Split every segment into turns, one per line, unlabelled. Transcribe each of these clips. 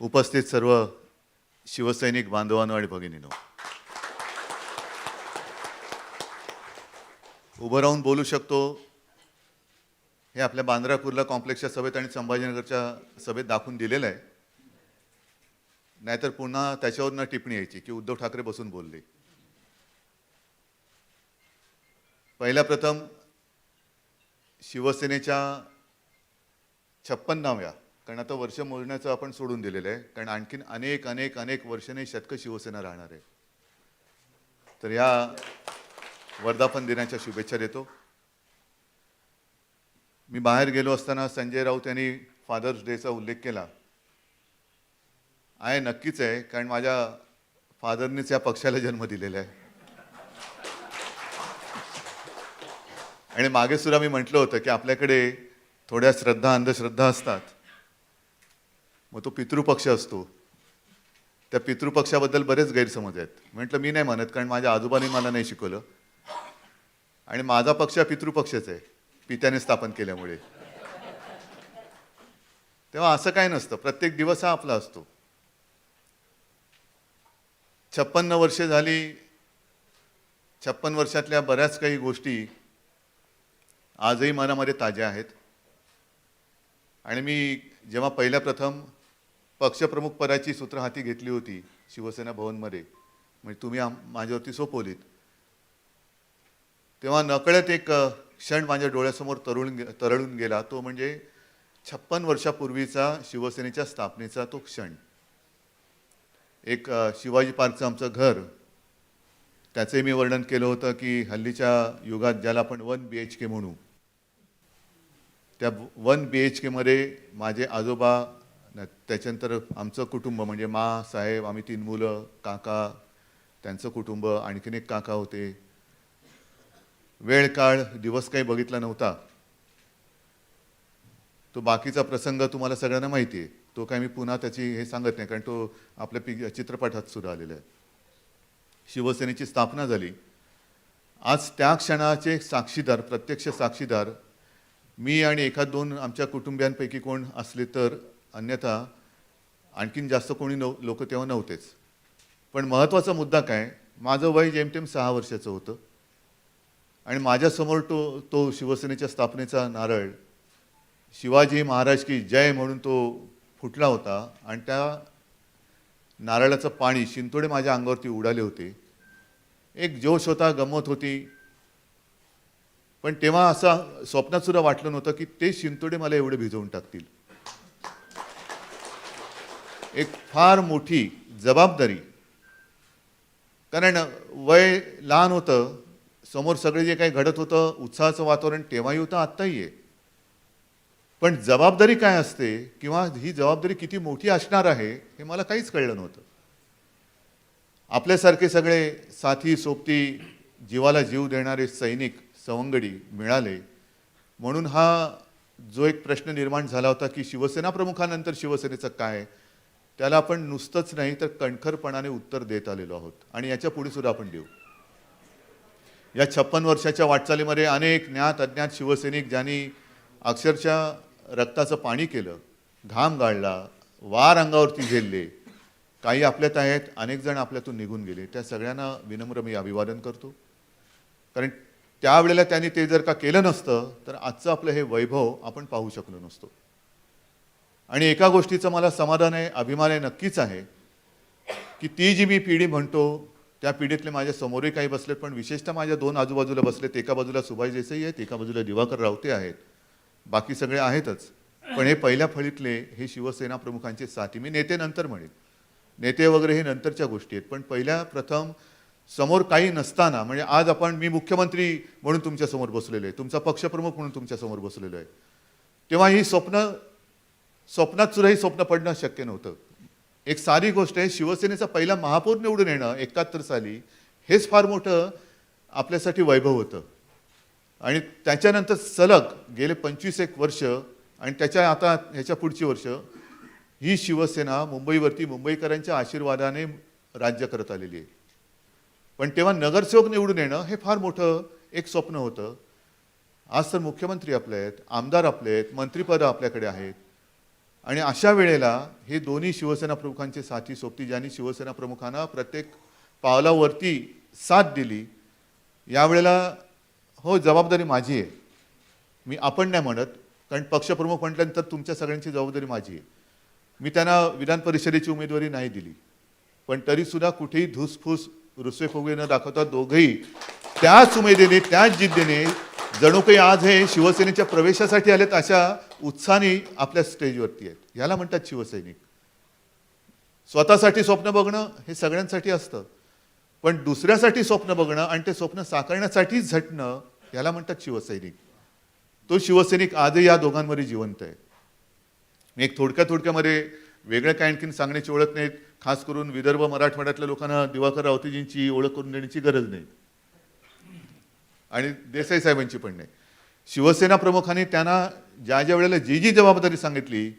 उपस्थित सर्व शिवसैनिक बांधवांनो आणि भगिनींनो, उभं राहून बोलू शकतो हे आपल्या बांद्रा कुर्ला कॉम्प्लेक्सच्या सभेत आणि संभाजीनगरच्या सभेत दाखवून दिलेलं आहे. नाहीतर पुन्हा त्याच्यावरनं टिप्पणी यायची की उद्धव ठाकरे बसून बोलले. पहिल्या प्रथम शिवसेनेच्या 56व्या, कारण आता वर्ष मोजण्याचं आपण सोडून दिलेलं आहे, कारण आणखीन अनेक अनेक अनेक वर्षांनी शतक शिवसेना राहणार आहे. तर या वर्धापन दिनाच्या शुभेच्छा देतो. मी बाहेर गेलो असताना संजय राऊत यांनी फादर्स डेचा उल्लेख केला आहे. नक्कीच आहे, कारण माझ्या फादरनीच या पक्षाला जन्म दिलेला आहे. आणि मागे सुद्धा मी म्हटलं होतं की आपल्याकडे थोड्या श्रद्धा अंधश्रद्धा असतात. मग तो पितृपक्ष असतो, त्या पितृपक्षाबद्दल बरेच गैरसमज आहेत. म्हटलं मी नाही म्हणत, कारण माझ्या आजोबांनी मला नाही शिकवलं आणि माझा पक्ष पितृपक्षच आहे, पित्याने स्थापन केल्यामुळे. तेव्हा असं काय नसतं, प्रत्येक दिवस हा आपला असतो. 56 वर्षे झाली. 56 वर्षातल्या बऱ्याच काही गोष्टी आजही मनामध्ये ताज्या आहेत. आणि मी जेव्हा पहिल्या प्रथम पक्षप्रमुख पदाची सूत्र हाती घेतली होती शिवसेना भवनमध्ये, म्हणजे तुम्ही माझ्यावरती सोपवलीत, तेव्हा नकळत एक क्षण माझ्या डोळ्यासमोर तरळून गेला. तो म्हणजे 56 वर्षापूर्वीचा शिवसेनेच्या स्थापनेचा तो क्षण. एक शिवाजी पार्कचं आमचं घर, त्याचे मी वर्णन केलं होतं की हल्लीच्या युगात ज्याला आपण 1 BHK म्हणू, त्या 1 BHK मध्ये माझे आजोबा, त्याच्यानंतर आमचं कुटुंब म्हणजे मा साहेब, आम्ही 3 मुलं, काका, त्यांचं कुटुंब, आणखीन एक काका होते. वेळ काळ दिवस काही बघितला नव्हता. तो बाकीचा प्रसंग तुम्हाला सगळ्यांना माहिती आहे. तो काय मी पुन्हा त्याची हे सांगत नाही, कारण तो आपल्या चित्रपटात सुद्धा आलेला आहे. शिवसेनेची स्थापना झाली. आज त्या क्षणाचे साक्षीदार, प्रत्यक्ष साक्षीदार मी आणि एखाद दोन आमच्या कुटुंबियांपैकी कोण असले तर, अन्यथा आणखीन जास्त कोणी लोक तेव्हा नव्हतेच. पण महत्त्वाचा मुद्दा काय, माझं वय जेमतेम 6 वर्षाचं होतं आणि माझ्यासमोर तो शिवसेनेच्या स्थापनेचा नारळ, शिवाजी महाराज की जय म्हणून तो फुटला होता. आणि त्या नारळाचं पाणी शिंतोडे माझ्या अंगावरती उडाले होते. एक जोश होता, गंमत होती. पण तेव्हा असं स्वप्नात सुद्धा वाटलं नव्हतं की ते शिंतोडे मला एवढे भिजवून टाकतील. एक फार मोठी जबाबदारी, कारण वय लहान होतं, समोर सगळे जे काही घडत होतं, उत्साहाचं वातावरण तेव्हाही होतं, आत्ताही आहे. पण जबाबदारी काय असते किंवा ही जबाबदारी किती मोठी असणार आहे हे मला काहीच कळलं नव्हतं. आपल्यासारखे सगळे साथी सोबती, जीवाला जीव देणारे सैनिक सवंगडी मिळाले म्हणून हा जो एक प्रश्न निर्माण झाला होता की शिवसेना प्रमुखानंतर शिवसेनेचं काय, त्याला आपण नुसतंच नाही तर कणखरपणाने उत्तर देत आलेलो आहोत आणि याच्या पुढे सुद्धा आपण देऊ. या 56 वर्षाच्या वाटचालीमध्ये अनेक ज्ञात अज्ञात शिवसैनिक ज्यांनी अक्षरशः रक्ताचं पाणी केलं, घाम गाळला, वार अंगावरती झेलले, काही आपल्यात आहेत, अनेक जण आपल्यातून निघून गेले, त्या सगळ्यांना विनम्र मी अभिवादन करतो. कारण त्यावेळेला त्यांनी ते जर का केलं नसतं तर आजचं आपलं हे वैभव आपण पाहू शकलो नसतो. आणि एका गोष्टीचं मला समाधान आहे, अभिमान आहे, नक्कीच आहे की ती जी मी पिढी म्हणतो त्या पिढीतले माझ्या समोरही काही बसलेत, पण विशेषतः माझ्या 2 आजूबाजूला बसलेत. एका बाजूला सुभाष देसाई आहेत, एका बाजूला दिवाकर रावते आहेत, बाकी सगळे आहेतच. पण हे पहिल्या फळीतले हे शिवसेना प्रमुखांचे साथी. मी नेते नंतर म्हणेन, नेते वगैरे हे नंतरच्या गोष्टी आहेत, पण पहिल्या प्रथम समोर काही नसताना, म्हणजे आज मी मुख्यमंत्री म्हणून तुमच्या समोर बसलेलो आहे, तुमचा पक्षप्रमुख म्हणून तुमच्या समोर बसलेलो आहे, तेव्हा ही स्वप्नात सुद्धा ही स्वप्न पडणं शक्य नव्हतं. एक साधी गोष्ट आहे, शिवसेनेचा पहिला महापौर निवडून येणं 71 साली, हेच फार मोठं आपल्यासाठी वैभव होतं. आणि त्याच्यानंतर सलग गेले 25 वर्ष आणि आता ह्याच्या पुढची वर्ष ही शिवसेना मुंबईवरती मुंबईकरांच्या आशीर्वादाने राज्य करत आलेली आहे. पण तेव्हा नगरसेवक निवडून येणं हे फार मोठं एक स्वप्न होतं. आज तर मुख्यमंत्री आपले आहेत, आमदार आपले आहेत, मंत्रिपद आपल्याकडे आहेत. आणि अशा वेळेला हे दोन्ही शिवसेना प्रमुखांचे साथी सोबती, ज्यांनी शिवसेना प्रमुखांना प्रत्येक पावलावरती साथ दिली, यावेळेला हो जबाबदारी माझी आहे. मी आपण नाही म्हणत, कारण पक्षप्रमुख म्हटल्यानंतर तुमच्या सगळ्यांची जबाबदारी माझी आहे. मी त्यांना विधान परिषदेची उमेदवारी नाही दिली, पण तरीसुद्धा कुठेही धुसफूस रुसवेफुगवे न दाखवता दोघंही त्याच उमेदीने, त्याच जिद्दीने, जणू काही आज हे शिवसेनेच्या प्रवेशासाठी आलेत अशा उत्साहाने आपल्या स्टेजवरती आहेत. याला म्हणतात शिवसैनिक. स्वतःसाठी स्वप्न बघणं हे सगळ्यांसाठी असतं, पण दुसऱ्यासाठी स्वप्न बघणं आणि ते स्वप्न साकारण्यासाठीच झटणं याला म्हणतात शिवसैनिक. तो शिवसैनिक आजही या दोघांमध्ये जिवंत आहे. मी एक थोडक्यामध्ये वेगळं काय आणखीन सांगण्याची ओळख नाही. खास करून विदर्भ मराठवाड्यातल्या लोकांना दिवाकर रावतेजींची ओळख करून देण्याची गरज नाही आणि देसाई साहेबांची पण नाही. शिवसेना प्रमुखांनी त्यांना ज्या ज्या वेळेला जी जी जबाबदारी सांगितली,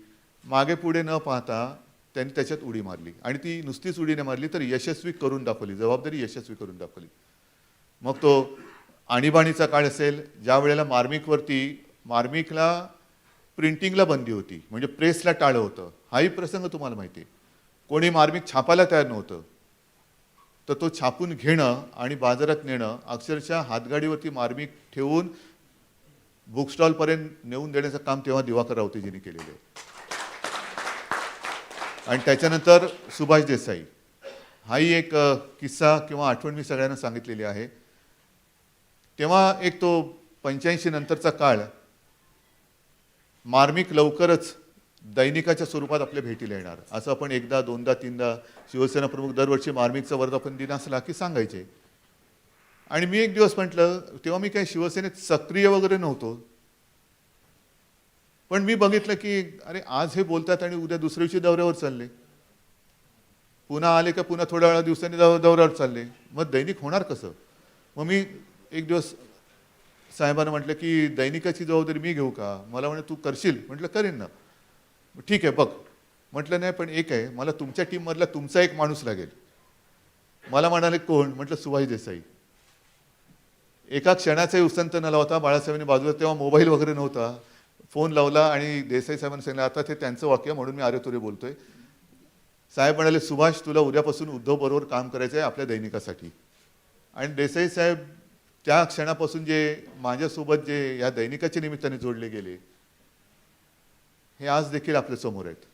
मागे पुढे न पाहता त्यांनी त्याच्यात उडी मारली आणि ती नुसतीच उडी नाही मारली तर यशस्वी करून दाखवली, जबाबदारी यशस्वी करून दाखवली. मग तो आणीबाणीचा काळ असेल, ज्या वेळेला मार्मिकला प्रिंटिंगला बंदी होती, म्हणजे प्रेसला टाळं होतं. हाही प्रसंग तुम्हाला माहिती आहे. कोणी मार्मिक छापायला तयार नव्हतं, तर तो छापून घेणं आणि बाजारात नेणं, अक्षरशः हातगाडीवरती मार्मिक ठेवून बुक स्टॉलपर्यंत नेऊन देण्याचं काम तेव्हा दिवाकर रावतेजींनी केलेलं आहे. आणि त्याच्यानंतर सुभाष देसाई, हाही एक किस्सा किंवा आठवण मी सगळ्यांना सांगितलेली आहे. तेव्हा एक तो 85 नंतरचा काळ, मार्मिक लवकरच दैनिकाच्या स्वरूपात आपल्या भेटीला येणार असं आपण एकदा दोनदा तीनदा शिवसेना प्रमुख दरवर्षी मार्मिकचा वर्धापन दिन असला की सांगायचे. आणि मी एक दिवस म्हटलं, तेव्हा मी काही शिवसेनेत सक्रिय वगैरे नव्हतो, पण मी बघितलं की अरे आज हे बोलतात आणि उद्या दुसऱ्या दिवशी दौऱ्यावर चालले, पुन्हा आले का पुन्हा थोड्या वेळा दिवसांनी दौऱ्यावर चालले, मग दैनिक होणार कसं? मग मी एक दिवस साहेबांना म्हटलं की दैनिकाची जबाबदारी मी घेऊ का? मला म्हणे तू करशील? म्हटलं करेन ना. ठीक आहे बघ. म्हटलं नाही, पण एक आहे, मला तुमच्या टीममधला तुमचा एक माणूस लागेल. मला म्हणाले कोण? म्हटलं सुभाष देसाई. एका क्षणाचाही उसंत न लावता बाळासाहेबांनी बाजूला, तेव्हा मोबाईल वगैरे नव्हता, फोन लावला आणि देसाई साहेबांनी सांगितलं, आता ते त्यांचं वाक्य म्हणून मी अरेतुरे बोलतोय. साहेब म्हणाले, सुभाष तुला उद्यापासून उद्धव बरोबर काम करायचं आहे आपल्या दैनिकासाठी. आणि देसाई साहेब त्या क्षणापासून जे माझ्यासोबत जे या दैनिकाच्या निमित्ताने जोडले गेले, हे आज देखील आपल्या समोर आहेत.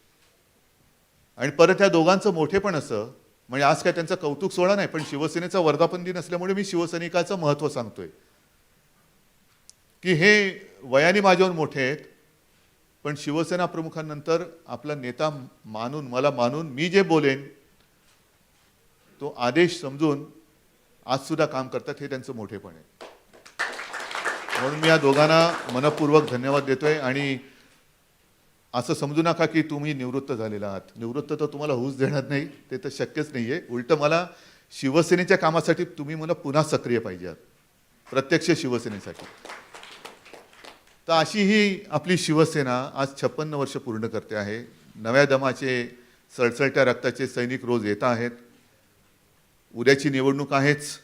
आणि परत या दोघांचं मोठेपण असं, म्हणजे आज काय त्यांचं कौतुक सोहळा नाही, पण शिवसेनेचा वर्धापन दिन असल्यामुळे मी शिवसैनिकाचं महत्त्व सांगतोय की हे वयाने माझ्यावर मोठे आहेत, पण शिवसेना प्रमुखांनंतर आपला नेता मानून, मला मानून मी जे बोलेन तो आदेश समजून आज सुद्धा काम करतात, हे त्यांचं मोठेपण आहे. म्हणून मी या दोघांना मनपूर्वक धन्यवाद देतोय. आणि असं समजू नका की तुम्ही निवृत्त झालेला आहात. निवृत्त तर तुम्हाला होऊच देणार नाही, ते तर शक्यच नाही आहे. उलटं मला शिवसेनेच्या कामासाठी तुम्ही मला पुन्हा सक्रिय पाहिजे आहात, प्रत्यक्ष शिवसेनेसाठी. तर अशी ही आपली शिवसेना आज 56 वर्ष पूर्ण करते आहे. नव्या दमाचे, सळसळत्या रक्ताचे सैनिक रोज येत आहेत. उद्याची निवडणूक आहेच.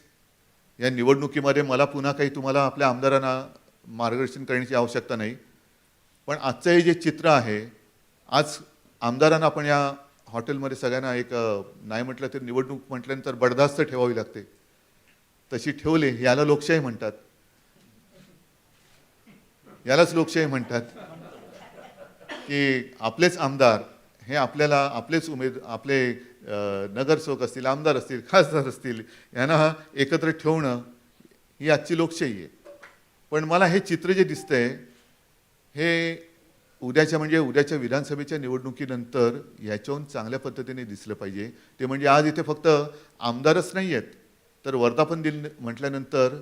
या निवडणुकीमध्ये मला पुन्हा काही तुम्हाला आपल्या आमदारांना मार्गदर्शन करण्याची आवश्यकता नाही, पण आजचं हे जे चित्र आहे, आज आमदारांना आपण या हॉटेलमध्ये सगळ्यांना एक नाही म्हटलं तर निवडणूक म्हटल्यानंतर बडदास्त ठेवावी लागते, तशी ठेवले. याला लोकशाही म्हणतात, यालाच लोकशाही म्हणतात की आपलेच आमदार हे आपल्याला, आपलेच आपले नगरसेवक असतील, आमदार असतील, खासदार असतील, यांना एकत्र ठेवणं ही आजची लोकशाही आहे. पण मला हे चित्र जे दिसतंय हे उद्याच्या विधानसभेच्या निवडणुकीनंतर याच्याहून चांगल्या पद्धतीने दिसलं पाहिजे. ते म्हणजे आज इथे फक्त आमदारच नाही आहेत, तर वर्धापन दिन म्हटल्यानंतर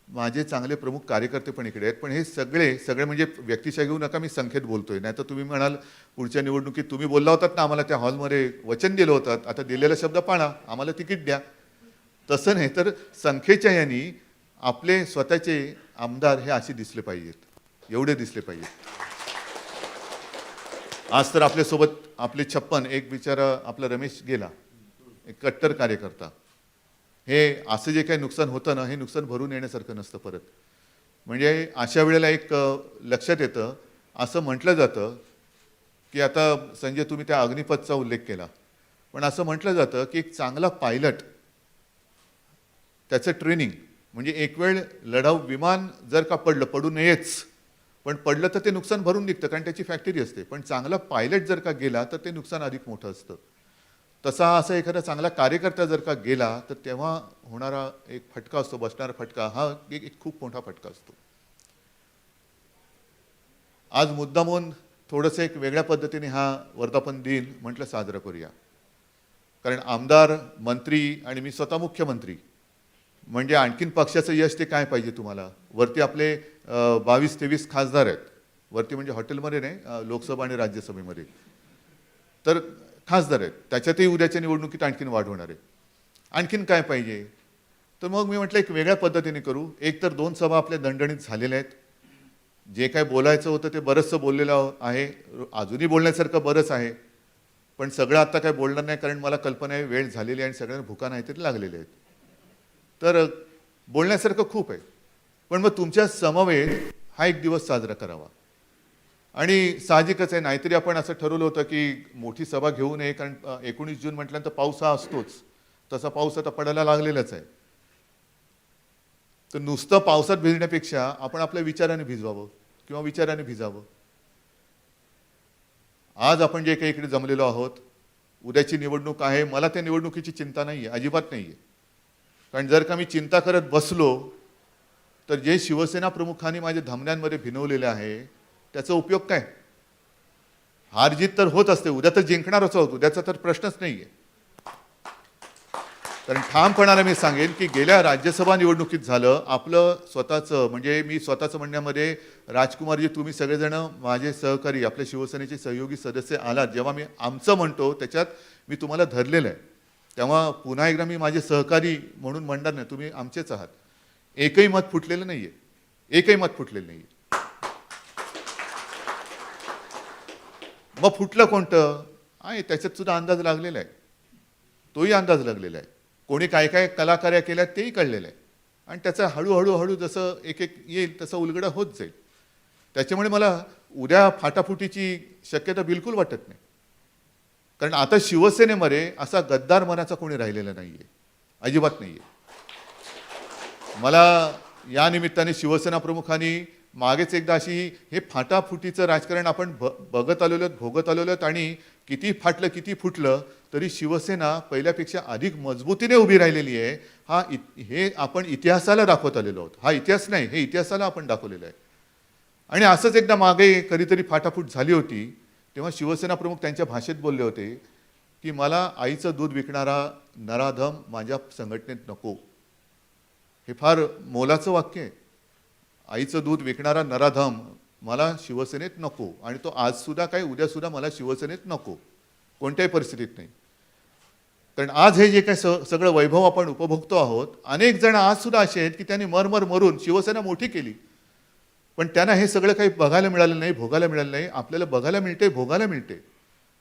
माझे चांगले प्रमुख कार्यकर्ते पण इकडे आहेत. पण हे सगळे म्हणजे व्यक्तिशः घेऊ नका, मी संख्येत बोलतोय. नाही तर तुम्ही म्हणाल पुढच्या निवडणुकीत तुम्ही बोलला होतात ना, आम्हाला त्या हॉलमध्ये वचन दिलं होतं, आता दिलेला शब्द पाळा, आम्हाला तिकीट द्या. तसं नाही, तर संख्येच्या यांनी आपले स्वतःचे आमदार हे असे दिसले पाहिजेत, एवढे दिसले पाहिजेत. आज तर आपल्यासोबत आपले 56, एक बिचारा आपला रमेश गेला, एक कट्टर कार्यकर्ता. हे असं जे काही नुकसान होतं ना, हे नुकसान भरून येण्यासारखं नसतं परत. म्हणजे अशा वेळेला एक लक्षात येतं, असं म्हटलं जातं की आता संजय तुम्ही त्या अग्निपथचा उल्लेख केला, पण असं म्हटलं जातं की एक चांगला पायलट त्याचं ट्रेनिंग म्हणजे एक वेळ लढाऊ विमान जर का पडलं, पडू नयेच, पण पडलं तर ते नुकसान भरून निघतं कारण त्याची फॅक्टरी असते, पण चांगला पायलट जर का गेला तर ते नुकसान अधिक मोठं असतं. तसा असा एखादा चांगला कार्यकर्ता जर का गेला तर तेव्हा होणारा एक फटका असतो, बसणारा फटका हा एक खूप मोठा फटका असतो. आज मुद्दामून थोडंसं एक वेगळ्या पद्धतीने हा वर्धापन दिन म्हटलं साजरा करूया, कारण आमदार, मंत्री आणि मी स्वतः मुख्यमंत्री म्हणजे आणखीन पक्षाचं यश ते काय पाहिजे तुम्हाला. वरती आपले 22-23 खासदार आहेत, वरती म्हणजे हॉटेलमध्ये नाही, लोकसभा आणि राज्यसभेमध्ये तर खासदार आहेत, त्याच्यातही उद्याच्या निवडणुकीत आणखीन वाढ होणार आहे. आणखीन काय पाहिजे, तर मग मी म्हटलं एक वेगळ्या पद्धतीने करू. एक तर 2 सभा आपल्या दणदणीत झालेल्या आहेत, जे काय बोलायचं होतं ते बरंचसं बोललेलं आहे, अजूनही बोलण्यासारखं बरंच आहे, पण सगळं आता काय बोलणार नाही कारण मला कल्पना आहे वेळ झालेली आहे आणि सगळ्यांना भुका नाही तरी लागलेले आहेत. तर बोलण्यासारखं खूप आहे, पण मग तुमच्या समवेत हा एक दिवस साजरा करावा. आणि साहजिकच आहे, नाहीतरी आपण असं ठरवलं होतं की मोठी सभा घेऊ नये कारण 19 जून म्हटल्यानंतर पाऊस हा असतोच, तसा पाऊस आता पडायला लागलेलाच आहे. तर नुसतं पावसात भिजण्यापेक्षा आपण आपल्या विचाराने भिजवावं किंवा विचाराने भिजावं. आज आपण जे काही इकडे जमलेलो आहोत, उद्याची निवडणूक आहे, मला त्या निवडणुकीची चिंता नाही आहे, अजिबात नाही आहे. कारण जर का मी चिंता करत बसलो तर जे शिवसेना प्रमुखांनी माझ्या धमन्यांमध्ये भिनवलेले आहे त्याचा उपयोग काय. हारजीत तर होत असते, उद्या तर जिंकणारच आहोत, उद्याचा तर प्रश्नच नाही आहे. कारण ठामपणाने मी सांगेन की गेल्या राज्यसभा निवडणुकीत झालं आपलं स्वतःचं, म्हणजे मी स्वतःचं म्हणण्यामध्ये राजकुमारजी तुम्ही सगळेजण माझे सहकारी, आपल्या शिवसेनेचे सहयोगी सदस्य आलात, जेव्हा मी आमचं म्हणतो त्याच्यात मी तुम्हाला धरलेलं आहे, तेव्हा पुन्हा एकदा मी माझे सहकारी म्हणून म्हणणार नाही, तुम्ही आमचेच आहात. एकही मत फुटलेलं नाही आहे, एकही मत फुटलेलं नाही आहे. मग फुटलं कोणतं आहे त्याच्यात सुद्धा अंदाज लागलेला आहे, तोही अंदाज लागलेला आहे. कोणी काय काय कलाकार्या केल्या तेही कळलेलं आहे आणि त्याचा हळूहळू जसं एक एक येईल तसं उलगडा होत जाईल. त्याच्यामुळे मला उद्या फाटाफुटीची शक्यता बिलकुल वाटत नाही, कारण आता शिवसेनेमध्ये असा गद्दार मनाचा कोणी राहिलेला नाही आहे, अजिबात नाही आहे. मला या निमित्ताने शिवसेना प्रमुखांनी मागेच एकदा अशी हे फाटाफुटीचं राजकारण आपण बघत आलेलो आहोत, भोगत आलेलो आहोत आणि किती फाटलं किती फुटलं तरी शिवसेना पहिल्यापेक्षा अधिक मजबूतीने उभी राहिलेली आहे. हे आपण इतिहासाला दाखवत आलेलो आहोत, हा इतिहास नाही, हे इतिहासाला आपण दाखवलेलं आहे. आणि असंच एकदा मागे कधीतरी फाटाफूट झाली होती तेव्हा शिवसेना प्रमुख त्यांच्या भाषेत बोलले होते की मला आईचं दूध विकणारा नराधम माझ्या संघटनेत नको. हे फार मोलाचं वाक्य आहे. आईचं दूध विकणारा नराधम मला शिवसेनेत नको आणि तो आजसुद्धा काय उद्यासुद्धा मला शिवसेनेत नको, कोणत्याही परिस्थितीत नाही. कारण आज हे जे काही सगळं वैभव आपण उपभोगतो आहोत, अनेक जण आज सुद्धा असे आहेत की त्यांनी मरून शिवसेना मोठी केली, पण त्यांना हे सगळं काही बघायला मिळालं नाही, भोगायला मिळालं नाही. आपल्याला बघायला मिळते, भोगायला मिळते.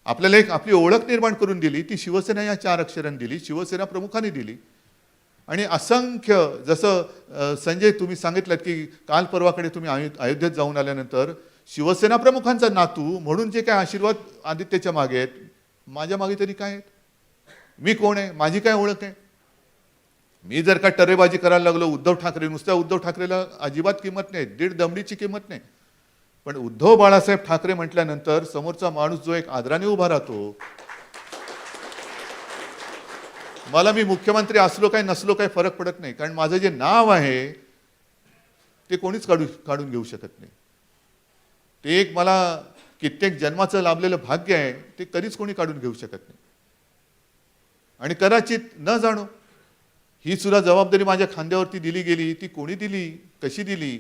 आपल्याला एक आपली ओळख निर्माण करून दिली, ती शिवसेना या 4 अक्षरांनी दिली, शिवसेना प्रमुखांनी दिली. आणि असंख्य, जसं संजय तुम्ही सांगितलं की काल परवाकडे तुम्ही अयोध्येत जाऊन आल्यानंतर शिवसेना प्रमुखांचा नातू म्हणून जे काय आशीर्वाद आदित्यच्या मागे आहेत, माझ्या मागे तरी काय आहेत. मी कोण आहे, माझी काय ओळख आहे. मी जर का टरेबाजी करायला लागलो, उद्धव ठाकरे, नुसत्या उद्धव ठाकरेला अजिबात किंमत नाही, 1.5 दमडीची किंमत नाही, पण उद्धव बाळासाहेब ठाकरे म्हटल्यानंतर समोरचा माणूस जो एक आदराने उभा राहतो. मला मी मुख्यमंत्री असलो काय नसलो काय फरक पडत नाही, कारण माझं जे नाव आहे ते कोणीच काढून घेऊ शकत नाही. ते एक मला कित्येक जन्माचं लाभलेलं भाग्य आहे, ते कधीच कोणी काढून घेऊ शकत नाही. आणि कदाचित न जाणो ही सुद्धा जबाबदारी माझ्या खांद्यावरती दिली गेली. ती कोणी दिली, कशी दिली,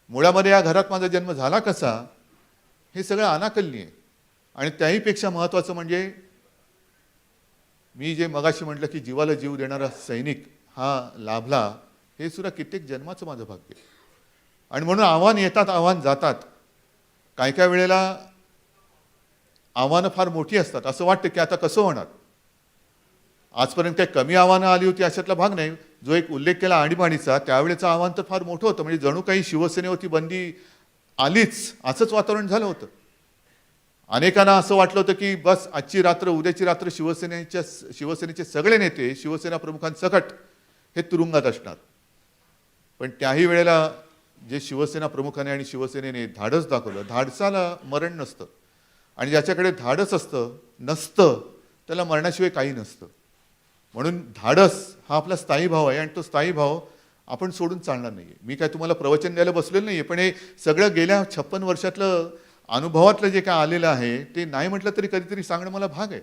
मुळामध्ये या घरात माझा जन्म झाला कसा, हे सगळं अनाकलनीय आहे. आणि त्याहीपेक्षा महत्त्वाचं म्हणजे मी जे मगाशी म्हटलं की जीवाला जीव देणारा सैनिक हा लाभला, हे सुद्धा कित्येक जन्माचं माझं भाग्य आहे. आणि म्हणून आव्हान येतात, आव्हान जातात. काय काय वेळेला आव्हानं फार मोठी असतात, असं वाटतं की आता कसं होणार. आजपर्यंत काही कमी आव्हानं आली होती अशातला भाग नाही. जो एक उल्लेख केला आणीबाणीचा, त्यावेळेचं आव्हान तर फार मोठं होतं, म्हणजे जणू काही शिवसेनेवरती बंदी आलीच असंच वातावरण झालं होतं. अनेकांना असं वाटलं होतं की बस आजची रात्र उद्याची रात्र शिवसेनेचे सगळे नेते शिवसेना प्रमुखांसकट हे तुरुंगात असणार. पण त्याही वेळेला जे शिवसेना प्रमुखाने आणि शिवसेनेने धाडस दाखवलं, धाडसाला मरण नसतं आणि ज्याच्याकडे धाडस नसतं त्याला मरणाशिवाय काही नसतं. म्हणून धाडस हा आपला स्थायी भाव आहे आणि तो स्थायी भाव आपण सोडून चालणार नाही. मी काय तुम्हाला प्रवचन द्यायला बसलेलं नाही आहे, पण हे सगळं गेल्या 56 वर्षातलं अनुभवातलं जे काय आलेलं आहे ते नाही म्हटलं तरी कधीतरी सांगणं मला भाग आहे.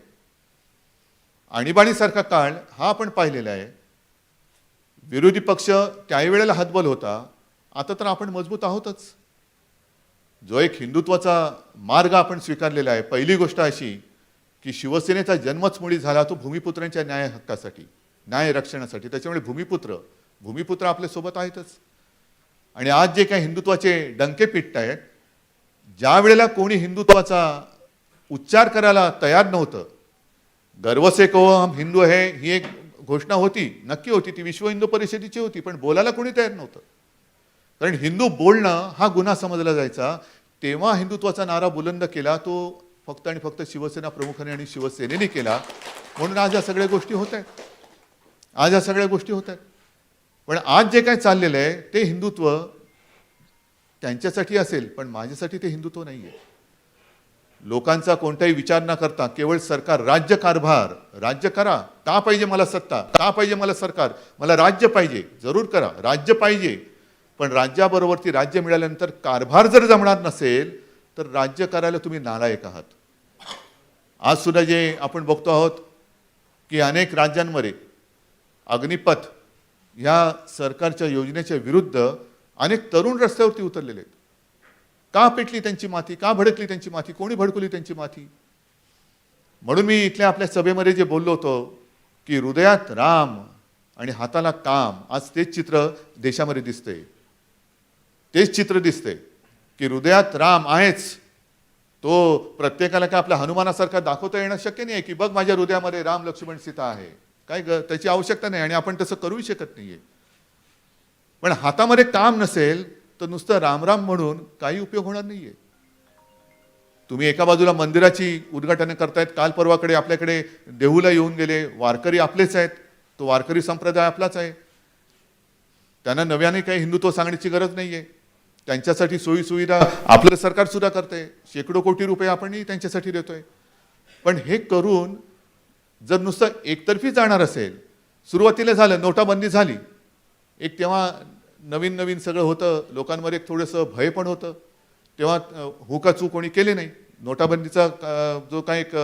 आणीबाणीसारखा काळ हा आपण पाहिलेला आहे. विरोधी पक्ष त्याही वेळेला हतबल होता, आता तर आपण मजबूत आहोतच. जो एक हिंदुत्वाचा मार्ग आपण स्वीकारलेला आहे, पहिली गोष्ट अशी की शिवसेनेचा जन्मच मुळी झाला तो भूमिपुत्रांच्या न्याय हक्कासाठी, न्याय रक्षणासाठी. त्याच्यामुळे भूमिपुत्र आपल्यासोबत आहेतच. आणि आज जे काही हिंदुत्वाचे डंके पिटत आहेत, ज्या वेळेला कोणी हिंदुत्वाचा उच्चार करायला तयार नव्हतं, गर्व से कहो हम हिंदू है ही एक घोषणा होती, नक्की होती, ती विश्व हिंदू परिषदेची होती, पण बोलायला कोणी तयार नव्हतं. कारण हिंदू बोलणं हा गुन्हा समजला जायचा. तेव्हा हिंदुत्वाचा नारा बुलंद केला तो फक्त आणि फक्त शिवसेना प्रमुखाने आणि शिवसेनेने केला. म्हणून आज या सगळ्या गोष्टी होत आहेत. पण आज जे काय चाललेलं आहे ते हिंदुत्व त्यांच्यासाठी असेल, पण माझ्यासाठी ते हिंदुत्व नाही आहे. लोकांचा कोणताही विचार न करता केवळ सरकार, राज्यकारभार, राज्य करा, का पाहिजे मला सत्ता, का पाहिजे मला सरकार, मला राज्य पाहिजे, जरूर करा, राज्य पाहिजे. पण राज्याबरोबर राज्य मिळाल्यानंतर कारभार जर जमणार नसेल तर राज्य करायला तुम्ही नालायक आहात. आज सुद्धा जे आपण बघतो आहोत की अनेक राज्यांमध्ये अग्निपथ या सरकारच्या योजनेच्या विरुद्ध अनेक तरुण रस्त्यावरती उतरलेले आहेत. का पेटली त्यांची माती, का भडकली त्यांची माती, कोणी भडकवली त्यांची माती? म्हणून मी इथल्या आपल्या सभेमध्ये जे बोललो होतो की हृदयात राम आणि हाताला काम, आज तेच चित्र देशामध्ये दिसतंय. तेच चित्र दिसतंय की हृदयात राम आहेच. तो प्रत्येकाला काय आपल्या हनुमानासारखा दाखवता येणं शक्य नाही की बघ माझ्या हृदयामध्ये राम लक्ष्मण सीता आहे. काय त्याची आवश्यकता नाही आणि आपण तसं करूही शकत नाहीये. पण हातामध्ये काम नसेल तर नुसतं रामराम म्हणून काही उपयोग होणार नाहीये. तुम्ही एका बाजूला मंदिराची उद्घाटन करतायत, काल परवाकडे आपल्याकडे देहूला येऊन गेले वारकरी, आपलेच आहेत, तो वारकरी संप्रदाय आपलाच आहे. त्यांना नव्याने काही हिंदुत्व सांगण्याची गरज नाहीये. त्यांच्यासाठी सोयी सुविधा आपलं सरकार सुद्धा करतंय, शेकडो कोटी रुपये आपणही त्यांच्यासाठी देतोय. पण हे करून जर नुसतं एकतर्फी जाणार असेल, सुरुवातीला झालं, नोटाबंदी झाली, एक तेव्हा नवीन नवीन सगळं होतं, लोकांमध्ये एक थोडंसं भय पण होतं, तेव्हा हुकाचूक कोणी केली नाही. नोटाबंदीचा जो काही एक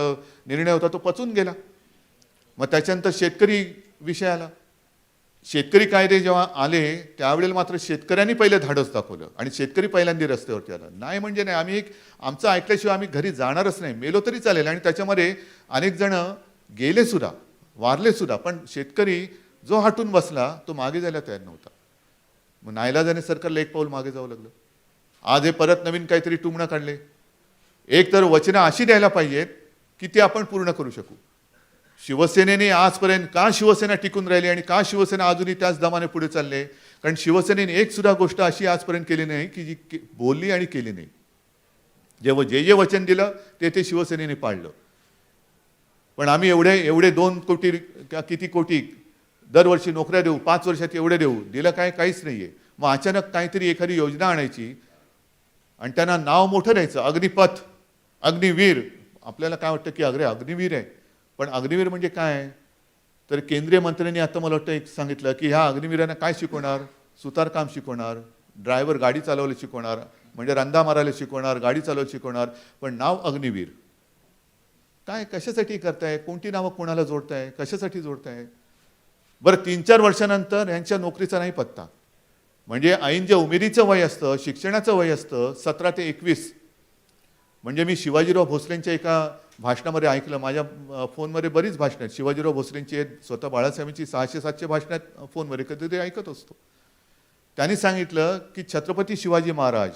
निर्णय होता तो पचून गेला. मग त्याच्यानंतर शेतकरी विषय आला. शेतकरी कायदे जेव्हा आले त्यावेळेला मात्र शेतकऱ्यांनी पहिले धाडस दाखवलं आणि शेतकरी पहिल्यांदा रस्त्यावरती आला. नाही म्हणजे नाही, आम्ही आमचं ऐकल्याशिवाय आम्ही घरी जाणारच नाही, मेलो तरी चालेल. आणि त्याच्यामध्ये अनेक जण गेले सुद्धा, वारले सुद्धा, पण शेतकरी जो हटून बसला तो मागे जायला तयार नव्हता. मग नाईलाजाने सरकारला एक पाऊल मागे जावं लागलं. आज हे परत नवीन काहीतरी टुमणं काढले. एक तर वचनं अशी द्यायला पाहिजेत की ती आपण पूर्ण करू शकू. शिवसेनेने आजपर्यंत का शिवसेना टिकून राहिली आणि का शिवसेना अजूनही त्याच दमाने पुढे चालले? कारण शिवसेनेने एक सुद्धा गोष्ट अशी आजपर्यंत केली नाही की जी बोलली आणि केली नाही. जे वचन दिलं ते शिवसेनेने पाळलं. पण आम्ही एवढे 2 कोटी किती कोटी दरवर्षी नोकऱ्या देऊ, 5 वर्षात एवढे देऊ, दिलं काय? काहीच नाहीये. मग अचानक काहीतरी एखादी योजना आणायची आणि त्यांना नाव मोठं द्यायचं, अग्निपथ, अग्निवीर. आपल्याला काय वाटतं की अग्निवीर आहे, पण अग्निवीर म्हणजे काय? तर केंद्रीय मंत्र्यांनी आता मला वाटतं एक सांगितलं की ह्या अग्निवीरांना काय शिकवणार? सुतारकाम शिकवणार, ड्रायव्हर गाडी चालवायला शिकवणार, म्हणजे रंदा मारायला शिकवणार, गाडी चालवायला शिकवणार, पण नाव अग्निवीर. काय, कशासाठी करताय? कोणती नावं कोणाला जोडताय? कशासाठी जोडताय? बरं, 3-4 वर्षानंतर यांच्या नोकरीचा नाही पत्ता. म्हणजे ऐन जे उमेदीचं वय असतं, शिक्षणाचं वय असतं 17 ते 21. म्हणजे मी शिवाजीराव भोसलेंच्या एका भाषणामध्ये ऐकलं, माझ्या फोनमध्ये बरीच भाषणं आहेत शिवाजीराव भोसलेंची आहेत, स्वतः बाळासाहेबांची 600-700 भाषणं आहेत फोनमध्ये, कधीतरी ऐकत असतो. त्यांनी सांगितलं की छत्रपती शिवाजी महाराज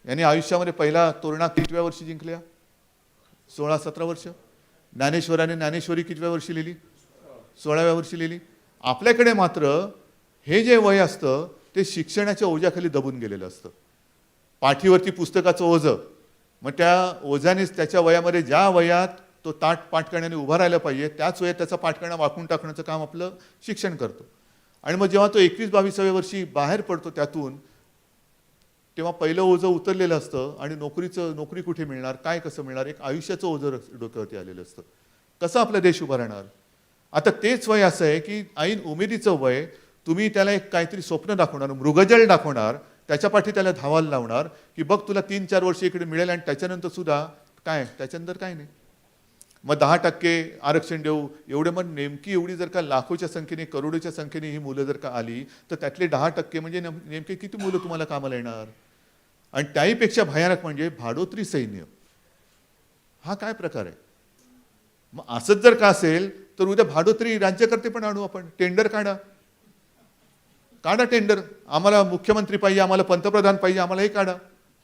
यांनी आयुष्यामध्ये पहिला तोरणा कितव्या वर्षी जिंकल्या? 16-17 वर्ष. ज्ञानेश्वराने ज्ञानेश्वरी कितव्या वर्षी लिहिली? 16व्या वर्षी लिहिली. आपल्याकडे मात्र हे जे वय असतं ते शिक्षणाच्या ओझ्याखाली दबून गेलेलं असतं. पाठीवरती पुस्तकाचं ओझं. मग त्या ओझ्यानेच त्याच्या वयामध्ये ज्या वयात तो ताट पाठ करण्याने उभा राहायला पाहिजे त्याच वयात त्याचा पाठ करणं वाकून टाकण्याचं काम आपलं शिक्षण करतो. आणि मग जेव्हा तो 21-22व्या वर्षी बाहेर पडतो त्यातून, तेव्हा पहिलं ओझं उतरलेलं असतं आणि नोकरी कुठे मिळणार, काय कसं मिळणार, एक आयुष्याचं ओझं डोक्यावरती आलेलं असतं. कसं आपला देश उभा राहणार. आता तेच वय असं आहे की ऐन उमेदीचं वय, तुम्ही त्याला एक काहीतरी स्वप्न दाखवणार, मृगजळ दाखवणार, त्याच्या पाठी त्याला धावायला लावणार की बघ तुला 3-4 वर्ष इकडे मिळेल आणि त्याच्यानंतर सुद्धा काय, त्याच्यानंतर काय नाही. मग 10% आरक्षण देऊ एवढे, मग नेमकी एवढी जर का लाखोच्या संख्येने करोडोच्या संख्येने ही मुलं जर का आली तर त्यातले 10% म्हणजे नेमके किती मुलं तुम्हाला कामाला येणार. आणि त्याहीपेक्षा भयानक म्हणजे भाडोत्री सैन्य. हा काय प्रकार आहे. मग असंच जर का असेल तर उद्या भाडोत्री राज्यकर्ते पण आणू आपण, टेंडर काढा टेंडर, आम्हाला मुख्यमंत्री पाहिजे, आम्हाला पंतप्रधान पाहिजे, आम्हाला हे काढा,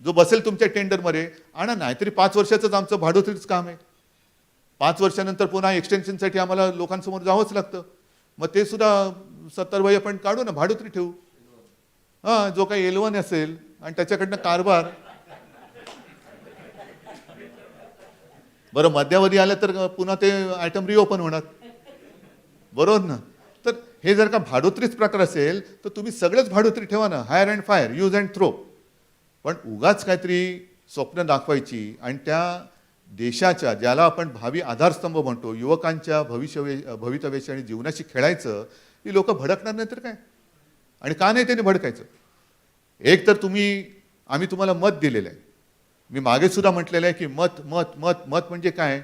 जो बसेल तुमच्या टेंडरमध्ये आणा. नाहीतरी 5 वर्षाचंच आमचं भाडोत्रीच काम आहे. 5 वर्षानंतर पुन्हा एक्सटेन्शनसाठी आम्हाला लोकांसमोर जावंच लागतं. मग ते सुद्धा 70 वय आपण काढू ना, भाडोत्री ठेवू. हां, जो काही L1 असेल आणि त्याच्याकडनं कारभार. बरं, मध्यावधी आलं तर पुन्हा ते आयटम रिओपन होणार, बरोबर ना. तर हे जर का भाडोत्रीच प्रकार असेल तर तुम्ही सगळंच भाडोत्री ठेवा ना, hire and fire, use and throw. पण उगाच काहीतरी स्वप्न दाखवायची आणि त्या देशाच्या, ज्याला आपण भावी आधारस्तंभ म्हणतो, युवकांच्या भवितव्याशी आणि जीवनाशी खेळायचं, ही लोक भडकणार नाही तर काय. आणि का नाही त्यांनी भडकायचं. एक तर आम्ही तुम्हाला मत दिलेलं आहे. मी मागे सुद्धा म्हटलेलं आहे की मत मत मत मत म्हणजे काय.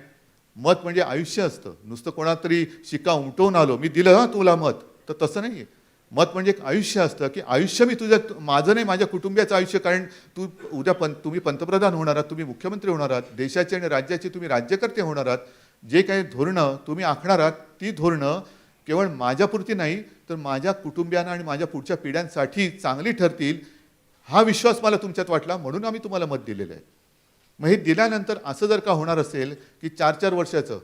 मत म्हणजे आयुष्य असतं. नुसतं कोणातरी शिक्का उमटवून आलो मी दिलं तुला मत, तर तसं नाही आहे. मत म्हणजे एक आयुष्य असतं की आयुष्य मी माझं नाही, माझ्या कुटुंबियाचं आयुष्य. कारण तुम्ही पंतप्रधान होणार आहात, तुम्ही मुख्यमंत्री होणार आहात, देशाचे आणि राज्याचे तुम्ही राज्यकर्ते होणार आहात. जे काही धोरणं तुम्ही आखणार आहात ती धोरणं केवळ माझ्यापुरती नाही तर माझ्या कुटुंबियांना आणि माझ्या पुढच्या पिढ्यांसाठी चांगली ठरतील, हा विश्वास मला तुमच्यात वाटला, म्हणून आम्ही तुम्हाला मत दिलेलं आहे. मग हे दिल्यानंतर असं जर का होणार असेल की 4-4 वर्षाचं,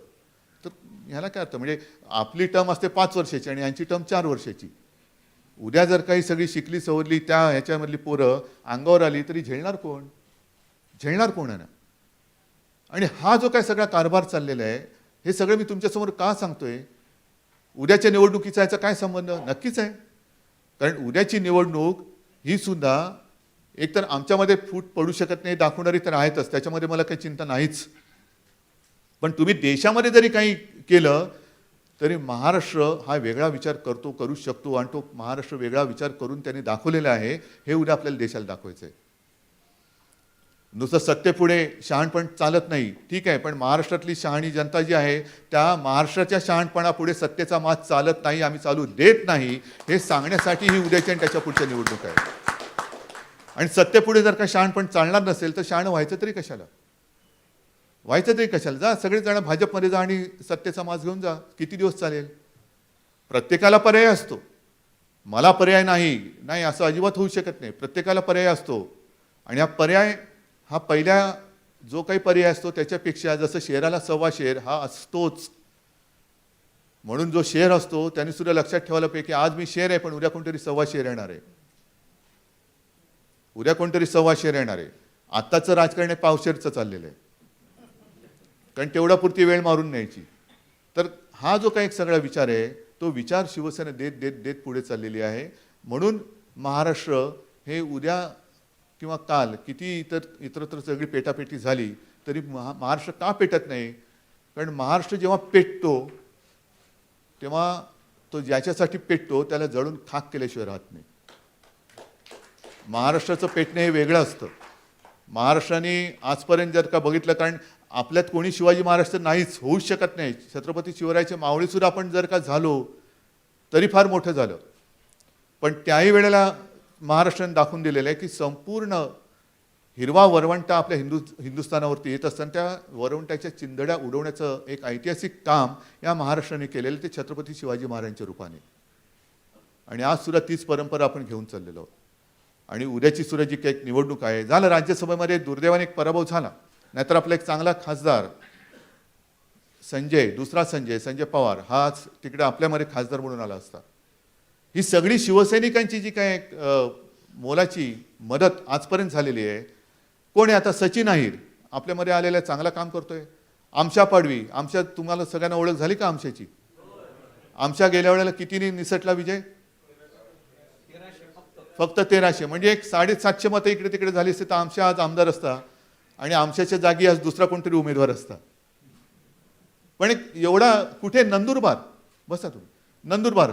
तर ह्याला काय अर्थ. म्हणजे आपली टर्म असते 5 वर्षाची आणि यांची टर्म 4 वर्षाची. उद्या जर काही सगळी शिकली सवरली त्या ह्याच्यामधली पोरं अंगावर आली तरी झेलणार कोण आहे ना. आणि हा जो काय सगळा कारभार चाललेला आहे, हे सगळं मी तुमच्यासमोर का सांगतोय. उद्याच्या निवडणुकीचा याचा काय संबंध. नक्कीच आहे. कारण उद्याची निवडणूक ही सुद्धा एकतर आमच्यामध्ये फूट पडू शकत नाही दाखवणारी तर आहेतच, त्याच्यामध्ये मला काही चिंता नाहीच. पण तुम्ही देशामध्ये जरी काही केलं तरी महाराष्ट्र हा वेगळा विचार करू शकतो आणि तो महाराष्ट्र वेगळा विचार करून त्यांनी दाखवलेला आहे. हे उद्या आपल्याला देशाला दाखवायचं आहे. नुसतं सत्तेपुढे शहाणपण चालत नाही, ठीक आहे, पण महाराष्ट्रातली शहाणी जनता जी आहे त्या महाराष्ट्राच्या शहाणपणापुढे सत्तेचा मात चालत नाही, आम्ही चालू देत नाही, हे सांगण्यासाठी ही उद्याची आणि त्याच्या पुढच्या निवडणूक आहे. आणि सत्तेपुढे जर का शहाणपण चालणार नसेल तर शहाणं व्हायचं तरी कशाला. जा सगळेजण भाजपमध्ये जा आणि सत्तेचा माज घेऊन जा. किती दिवस चालेल. प्रत्येकाला पर्याय असतो. मला पर्याय नाही असं अजिबात होऊ शकत नाही. प्रत्येकाला पर्याय असतो. आणि हा पहिल्या जो काही पर्याय असतो त्याच्यापेक्षा जसं शेराला 1.25 शेर हा असतोच. म्हणून जो शेर असतो त्याने सुद्धा लक्षात ठेवायला पाहिजे की आज मी शेर आहे पण उद्या कोणतरी 1.25 शेर येणार आहे. आत्ताचं राजकारण हे पावशेरचं चाललेलं आहे, कारण तेवढ्यापुरती वेळ मारून न्यायची. तर हा जो काही सगळा विचार आहे तो विचार शिवसेना देत पुढे चाललेली आहे. म्हणून महाराष्ट्र हे उद्या किंवा काल किती इतरत्र सगळी पेटापेटी झाली तरी महाराष्ट्र का पेटत नाही. कारण महाराष्ट्र जेव्हा पेटतो तेव्हा तो ज्याच्यासाठी पेटतो त्याला जळून खाक केल्याशिवाय राहत नाही. महाराष्ट्राचं पेटणे हे वेगळं असतं. महाराष्ट्राने आजपर्यंत जर का बघितलं, कारण आपल्यात कोणी शिवाजी महाराज नाहीच, होऊच शकत नाही. छत्रपती शिवरायाचे मावळे सुद्धा आपण जर का झालो तरी फार मोठं झालं. पण त्याही वेळेला महाराष्ट्राने दाखवून दिलेलं आहे की संपूर्ण हिरवा वरवंटा आपल्या हिंदुस्थानावरती येत असताना त्या वरवंट्याच्या चिंधड्या उडवण्याचं एक ऐतिहासिक काम या महाराष्ट्राने केलेलं, ते छत्रपती शिवाजी महाराजांच्या रूपाने. आणि आज सुद्धा तीच परंपरा आपण घेऊन चाललेलो आहोत. आणि उद्याची सुद्धा जी काही निवडणूक आहे, झालं राज्यसभेमध्ये दुर्दैवाने एक पराभव झाला, नाहीतर आपला एक चांगला खासदार संजय पवार हाच तिकडे आपल्यामध्ये खासदार म्हणून आला असता. ही सगळी शिवसैनिकांची जी काय मोलाची मदत आजपर्यंत झालेली आहे. कोण आहे आता. सचिन अहिर आपल्यामध्ये आलेला आहे, चांगला काम करतोय. आमच्या पाडवी, आमच्या तुम्हाला सगळ्यांना ओळख झाली का आमच्याची? आमच्या गेल्या वेळेला किती निसटला विजय? फक्त 1300. म्हणजे एक 750 मतं इकडे तिकडे झाली असते तर आमच्या आज आमदार असता आणि आमच्याच्या जागी आज दुसरा कोणतरी उमेदवार असता. पण एक एवढा कुठे? नंदुरबार. बसा तुम्ही. नंदुरबार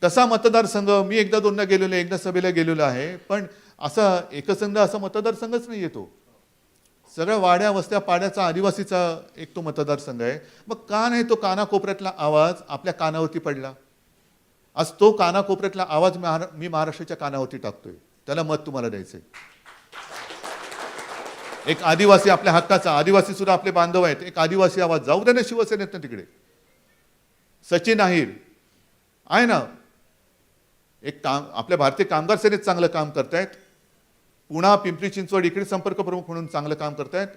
तसा मतदारसंघ मी एकदा दोनदा गेलेलो, एकदा सभेला गेलेलो आहे, पण असा एकसंध असा मतदारसंघच नाही येतो. सगळ्या वाड्या वस्त्या पाड्याचा आदिवासीचा एक तो मतदारसंघ आहे. मग का नाही तो कानाकोपऱ्यातला आवाज आपल्या कानावरती पडला? आज तो कानाकोपऱ्यातला आवाज मी महाराष्ट्राच्या कानावरती टाकतोय. त्याला मत तुम्हाला द्यायचंय. एक आदिवासी आपल्या हक्काचा, आदिवासी सुद्धा आपले बांधव आहेत, एक आदिवासी आवाज जाऊ दे ना शिवसेनेतनं तिकडे. सचिन अहिर आहे ना, एक काम आपल्या भारतीय कामगार सेनेत चांगलं काम करतायत. पुणा पिंपरी चिंचवड इकडे संपर्क प्रमुख म्हणून चांगलं काम करतायत.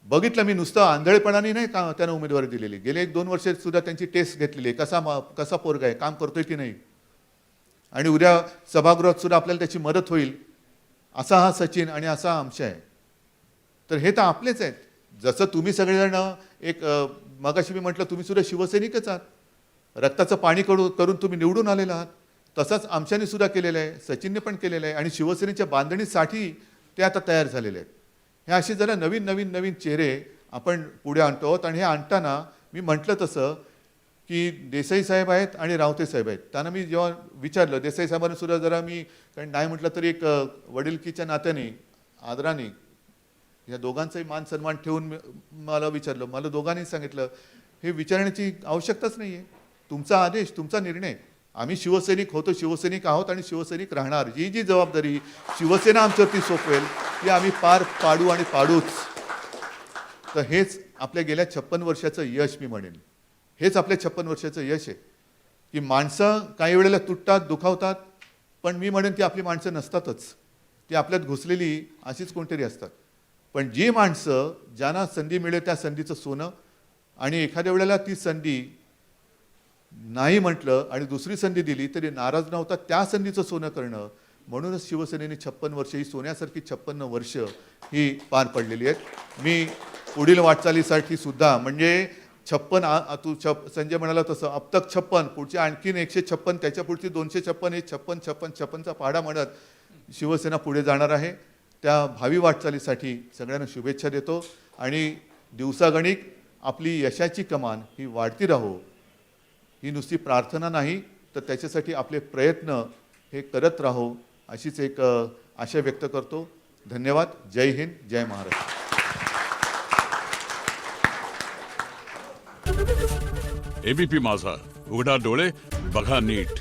बघितलं मी, नुसतं आंधळेपणाने नाही का त्यांना उमेदवारी दिलेली. गेले 1-2 वर्ष सुद्धा त्यांची टेस्ट घेतलेली आहे, कसा पोरगा आहे, काम करतोय की नाही. आणि उद्या सभागृहात सुद्धा आपल्याला त्याची मदत होईल. असा हा सचिन आणि असा आमचा आहे. तर हे तर आपलेच आहेत. जसं तुम्ही सगळेजण एक मगाशी मी म्हटलं तुम्ही सुद्धा शिवसैनिकच आहात, रक्ताचं पाणी करून तुम्ही निवडून आलेला आहात. तसंच आमच्यानी सुद्धा केलेलं आहे, सचिनने पण केलेलं आहे आणि शिवसेनेच्या बांधणीसाठी ते आता तयार झालेले आहेत. हे असे जरा नवीन चेहरे आपण पुढे आणतो आहोत. आणि हे आणताना मी म्हटलं तसं की देसाई साहेब आहेत आणि रावते साहेब आहेत. त्यांना मी जेव्हा विचारलं, देसाई साहेबांना सुद्धा जरा मी कारण नाही म्हटलं तरी एक वडिलकीच्या नात्याने आदराने या दोघांचाही मान सन्मान ठेवून मला विचारलं. मला दोघांनी सांगितलं हे विचारण्याची आवश्यकताच नाही आहे, तुमचा आदेश, तुमचा निर्णय. आम्ही शिवसैनिक होतो, शिवसैनिक आहोत आणि शिवसैनिक राहणार. जी जबाबदारी शिवसेना आमच्यावरती सोपवेल ती आम्ही पार पाडू आणि पाडूच. तर हेच आपल्या गेल्या 56 वर्षाचं यश मी म्हणेन. हेच आपल्या 56 वर्षाचं यश आहे की माणसं काही वेळेला तुटतात, दुखावतात, पण मी म्हणेन की आपली माणसं नसतातच, ती आपल्यात घुसलेली अशीच कोणतरी असतात. पण जी माणसं ज्यांना संधी मिळेल त्या संधीचं सोनं, आणि एखाद्या वेळेला ती संधी नाही म्हटलं आणि दुसरी संधी दिली तरी नाराज नव्हता, त्या संधीचं सोनं करणं. म्हणूनच शिवसेनेने 56 वर्ष ही सोन्यासारखी 56 वर्ष ही पार पडलेली आहेत. मी पुढील वाटचालीसाठी सुद्धा म्हणजे 56 संजय म्हणाला तसं अब तक 56, पुढचे आणखीन 156, त्याच्या पुढची 256, हे 56चा पाढा म्हणत शिवसेना पुढे जाणार आहे. त्या भावी वाटचालीसाठी सगळ्यांना शुभेच्छा देतो आणि दिवसागणिक आपली यशाची कमान ही वाढती राहो, ही नुसती प्रार्थना नाही तर त्याच्यासाठी आपले प्रयत्न हे करत राहो, अशीच एक आशा व्यक्त करतो. धन्यवाद. जय हिंद, जय महाराष्ट्र.
एबीपी माझा, उघडा डोळे बघा नीट.